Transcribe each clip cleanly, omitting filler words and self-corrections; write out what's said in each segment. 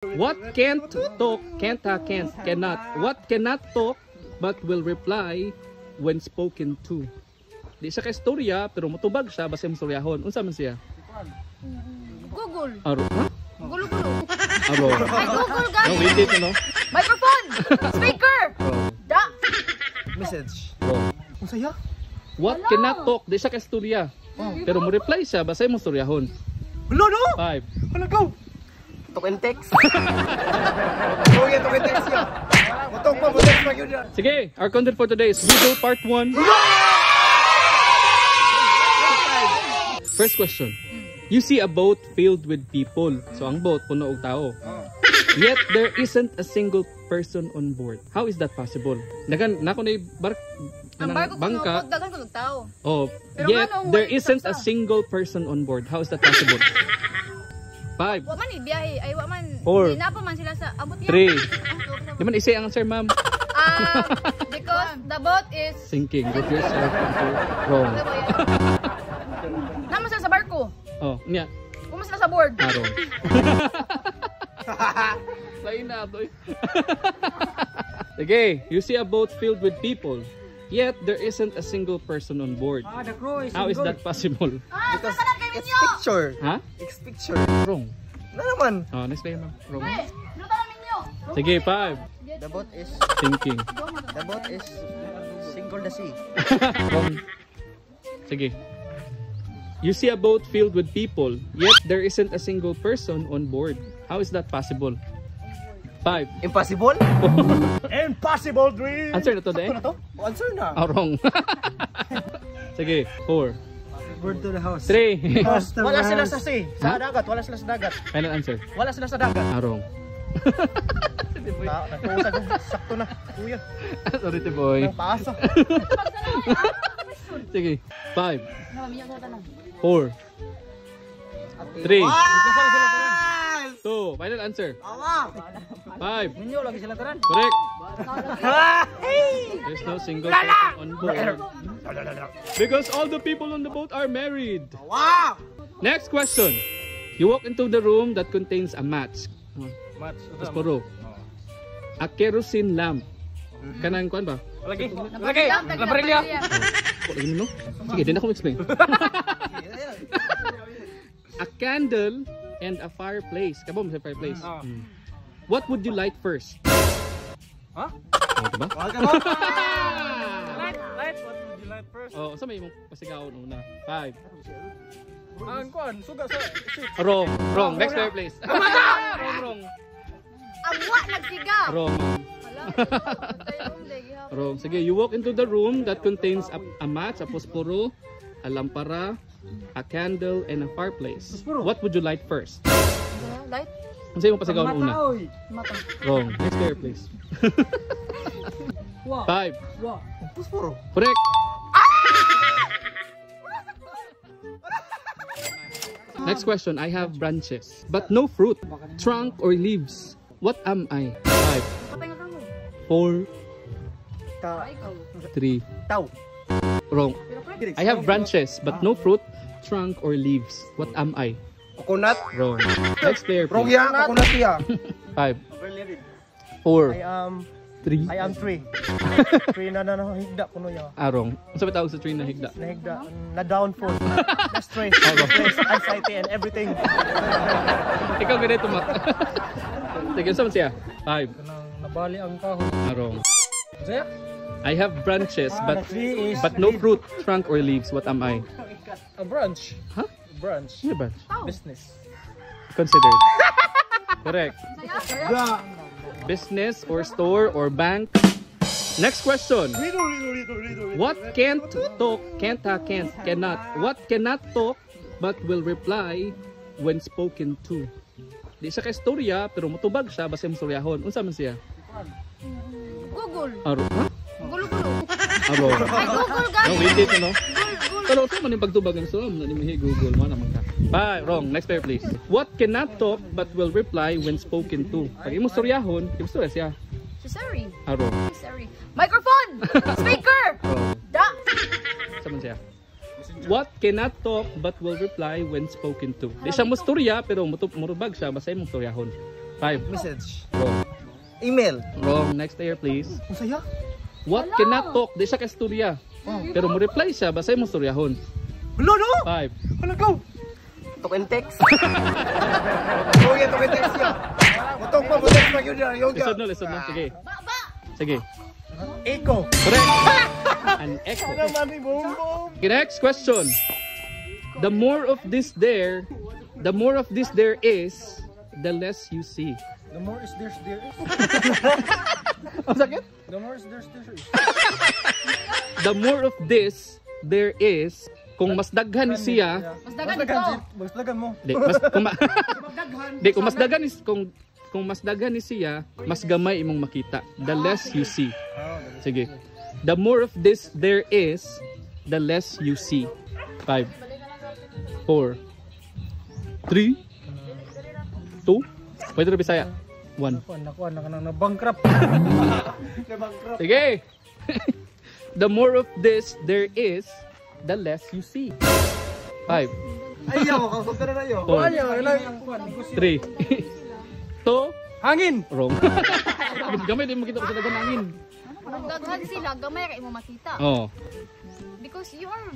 What can't talk, cannot. What cannot talk but will reply when spoken to. Di siya kay storya pero motubag siya basta mostoryahon. Unsa man siya? Google. Aro, ha? Gulo-gulo. Aro. Ay, Google guys. No, hindi ko no. Microphone. Speaker. Da. Message. Wrong. Unsaya? What cannot talk, di siya kay storya. Pero mo reply siya basta mostoryahon. Hello, no? 5. Hello, go! Talk and text. Oh, yeah, talk and text ya. Mutong pa, text pa yun. Sige, our content for today is Google Part 1. First question. You see a boat filled with people. So ang boat puno og tao. Yet there isn't a single person on board. How is that possible? Nagan nako na Ang barko ko bangka. dagan ko ng tao. Oh, Pero yet anong there way isn't a saksa? single person on board. How is that possible? 5, Wa man ibiyahe, ay wa man. 4, Hindi na pa man sila sa abot yan. 3. Di man isay ang answer, ma'am. Because the boat is Sinking. Get yourself into wrong. naman sila sa barko. Oh, niya. Kung sila sa board. Aro. Lain na to. Okay, you see a boat filled with people, yet there isn't a single person on board. The crew is How is that possible? Because it's picture. Ha? It's picture. Wrong. Na naman. Oh, next day, ma'am. Wrong. Luta namin nyo. Sige, 5. The boat is Thinking. single the sea. Wrong. Sige. You see a boat filled with people, yet there isn't a single person on board. How is that possible? 5. Impossible? Impossible dream. Answer na to, de? Ano to? Answer na. Oh, wrong. Sige, 4. Word to the house. 3. Wala sila sa sea. Sa dagat. Wala sila sa dagat. Final answer. Wala sila sa dagat. Ah, wrong. Sakto na. Kuya. Sorry, boy. Ang paasa. Sige, 5, 4, 3, 2. Final answer. 5. Ninyo lagi sila taran. Correct. There's no single person on board. Because all the people on the boat are married. Wow! Next question. You walk into the room that contains a match. Match. Posporo. A kerosene lamp. Kanang kuan ba? Lagi. Labarilya. No? Sige, din ako explain. A candle and a fireplace. Kabom sa fireplace. What would you light first? Huh? Oh, diba? Light. What would you light first? Oh, sa may mong pasigaon una. 5. Ang kuan, suga sa seat. Wrong. Next fireplace. Wrong. Amwa nagsigaw. Wrong. Wrong. Sige, you walk into the room that contains a match, a posporo, a lampara, a candle, and a fireplace. What would you light first? Light. Ano sa'yo mo pasigaw una? Mata. Wrong. Next fireplace. 5. Pusporo. Correct. Next question. I have branches, but no fruit, trunk, or leaves. What am I? 5, 4, 3. Tao. Wrong. I have branches, but no fruit, trunk, or leaves. What am I? Coconut. Wrong. Next player, Wrong please. ya, coconut ya. 5, 4, I 3. am tree. Tree na higda kuno ya. Wrong. Ano sabi tawag sa tree na higda? Na higda, na downfall. Na stress, anxiety and everything. Ikaw ganito, Mac. Sige, saan siya? 5. Nabali ang kahon. Wrong. Saya? I have branches, The tree is but no fruit, trunk, or leaves. What am I? a branch. Huh? Branch. Ano branch? Business. Considered. Correct. Business or store or bank. Next question. What can't talk, cannot. What cannot talk but will reply when spoken to. Di siya kay storya pero motubag siya basta mostoryahon. Unsa man siya? Google. Aro, ha? Gulo-gulo. Aro. Ay, Google guys. No, hindi ko no. Google. Pero ito man yung pagtubag ng storya mo na ni Google mo naman ka. Wrong. Next pair please. What cannot talk but will reply when spoken to. Pag imo storyahon, imo storya siya. Si Sari. Aro. Si Sari. Microphone. Speaker. Wrong. Da. Saan man siya? What cannot talk but will reply when spoken to. Di siya mo storya pero murubag siya basta imong storyahon. 5. Message. Wrong. Email. Wrong. Next player, please. Masaya? What cannot talk? Di siya kasturya. Pero mo reply siya, basay mo storyahon. Hello, no? 5. Hello, go! Talk and text. Oh, yeah, talk and text yun. Mutong pa, text pa yun. Lisod na. Sige. Sige. Echo. Correct. An echo. Okay, next question. The more of this there is, the less you see. The more is there is. Ang sakit? The more is there is. The more of this there is, kung mas daghan siya, Mas dagan ito. Mas dagan mo. di, kung mas daghan ni siya, mas gamay imong makita. The less you see. Sige. The more of this there is, the less you see. 5, 4, 3, 2, pwede rin Bisaya. 1. Nakuha na ka na bankrupt. Sige. The more of this there is, the less you see. 5, Ayaw, kasunta na yun. 4, 3, 2, Hangin! wrong. Gamay din makita ko sa dagan hangin. Daghan sila, gamay ka mo makita. Oh. Because you are...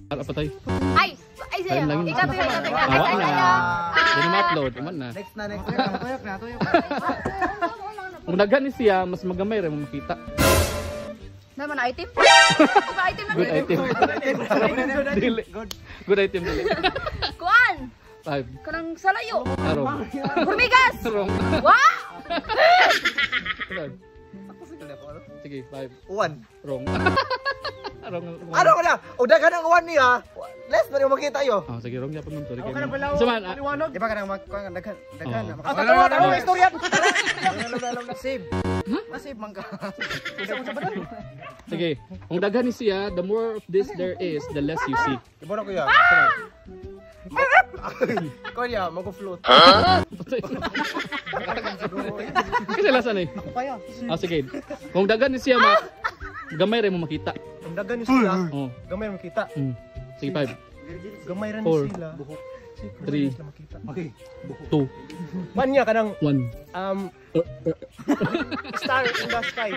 Para pa tayo. Ay, siya. Ayun lang. Ikaw. Awa na. Hindi na ma-upload. Iman na. Next na. Tuyok. Kung daghan ni siya, mas magamay rin mo makita. Naman na item? Ano item na? Good item. Dili. Good item. Dili. Kuan! 5. Kanang salayo. Wrong. Hormigas! Wrong. Wow! Sige, 5. 1. Wrong. Wrong. Ano ko na? O dagan ang 1 niya. Less pa rin makita yun. Oh, sige, wrong niya pa nun. Sorry kayo. pala. Saman, Di ba ka nang dagan? Oh. Ano istorya? Nasib. Nasib man ka. sige. Kung daghan ni siya, the more of this there is, the less you see. Ibono ko yan. Kuya, mag-float. Kasi lasan eh. Oh, sige. Kung daghan ni siya, gamay rin mo makita. Ang dagan ni sila, Oh. gamay mo makita. Sige, 5. Gamay rin 4, sila. 3, Okay. 2, Man niya kanang 1. star in the sky.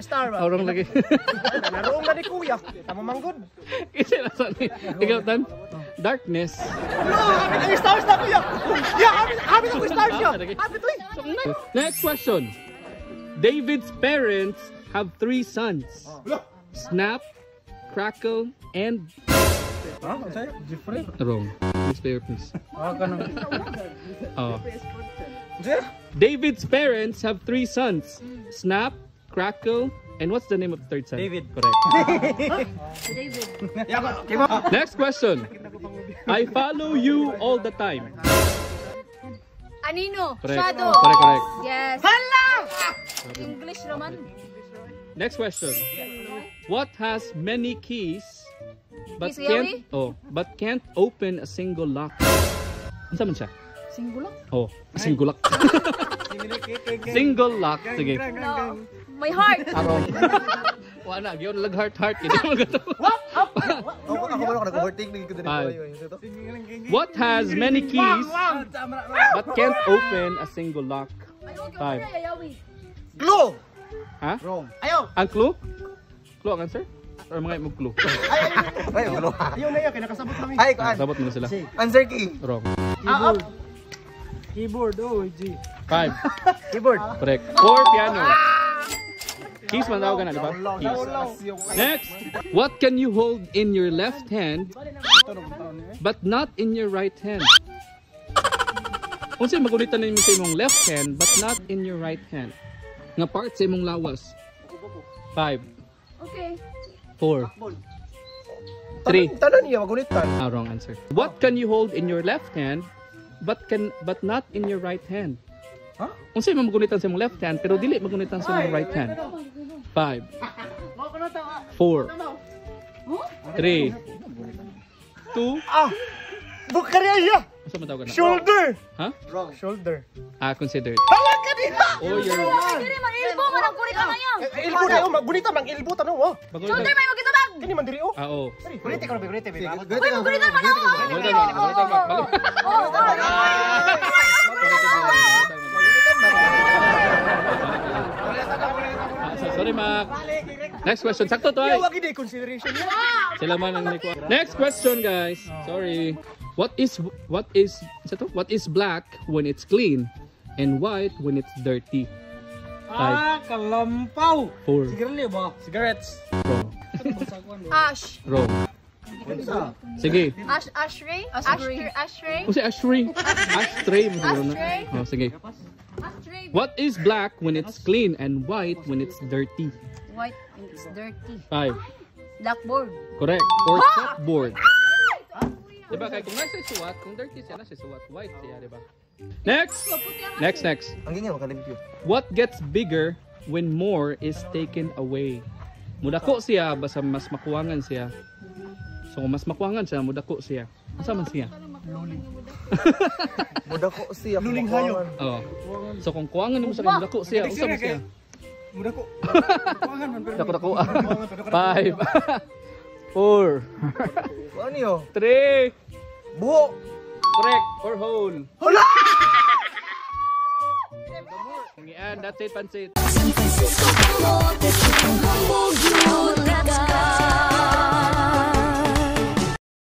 Star ba? Wrong lagi. Naroong na ni kuya. Tama manggod. Kasi lasan eh. Ikaw, Tan? Darkness. No, habit ang stars na kuya. Yeah, habit ang stars niya. Habit to. Next question. David's parents have 3 sons. Snap, Crackle, and... Different. Wrong. Please player, please. Kanang. Oh. David's parents have 3 sons. Snap, Crackle, and what's the name of the third son? David. Correct. David. Next question. I follow you all the time. Anino. Correct. Shadow. Correct. Yes. English naman. Next question. What has many keys but Keys can't open a single lock? Ano man siya? Singular? Oh, single lock. Single lock. Sige. No. My heart. Arong. Wala, giyon lag heart. Hindi mo gato. Ako ba nag-overtake ko din. What has many keys but can't open a single lock? 5. Glue. Ha? Wrong. Ayaw. Ang clue? Clue ang answer? Or mga imong clue? Ay, glue. Ayaw na yun, kinakasabot lang. Ay, kuan. Sabot mo na sila. Answer key. Wrong. Keyboard, G. 5. Keyboard. Correct. 4. Piano. Keys man tawag ka na, di ba? Keys. Next. What can you hold in your left hand but not in your right hand? Kung sa'yo magulitan na sa imong left hand but not in your right hand. Nga part sa imong lawas. 5. Okay. 4. 3. Tanan niya, magulitan. Wrong answer. What can you hold in your left hand but not in your right hand? Huh? Kung sa'yo magulitan sa imong left hand pero dili magulitan sa imong right hand. 5. 4. 3. 2. Bukariya siya. Asa man tawag ka na? Shoulder. Ha? Wrong. Shoulder. Considered. Hawak ka nila. Oh, you're... Dili man ilbo man ang kurita na yan. Ilbo na yun, magunita, mang ilbo tanong mo. Shoulder may magkitabag. Kani man diri oh. Oo. Kulite ka, kulite. Uy, magalitan man ako! Sorry, Mac. Next question. Sakto to ay. Wagi day consideration niya. Sila man ang nikuha. Next question, guys. Sorry. What is black when it's clean and white when it's dirty? Kalampaw. 4. Sigarilyo ba? Cigarettes. Ash. Wrong. Sige. Ashtray. O si Ashtray. Ashtray mo siguro na. Ashtray. Oh, sige. Ashtray. What is black when it's clean and white when it's dirty? White and it's dirty. 5. Blackboard. Correct. Or chalkboard. Diba kaya kung nasa suwat, kung dirty siya, nasa suwat, white siya, diba? Next! Next. Ang gingaw kalimpyo. What gets bigger when more is taken away? Mudako siya, basta mas makuwangan siya. So kung mas makuwangan siya, mudako siya. Asa man siya? Mudako siya. Luling hayop. Oo. So kung kuwangan mo siya, mudako siya. Asa man siya? Mudako. Kuangan man pero. Dako. 5. 4. Ano yo? 3. Buho. Correct. Or whole. Hala! Ngian, that's it, pansit. San Francisco, Humboldt, Humboldt,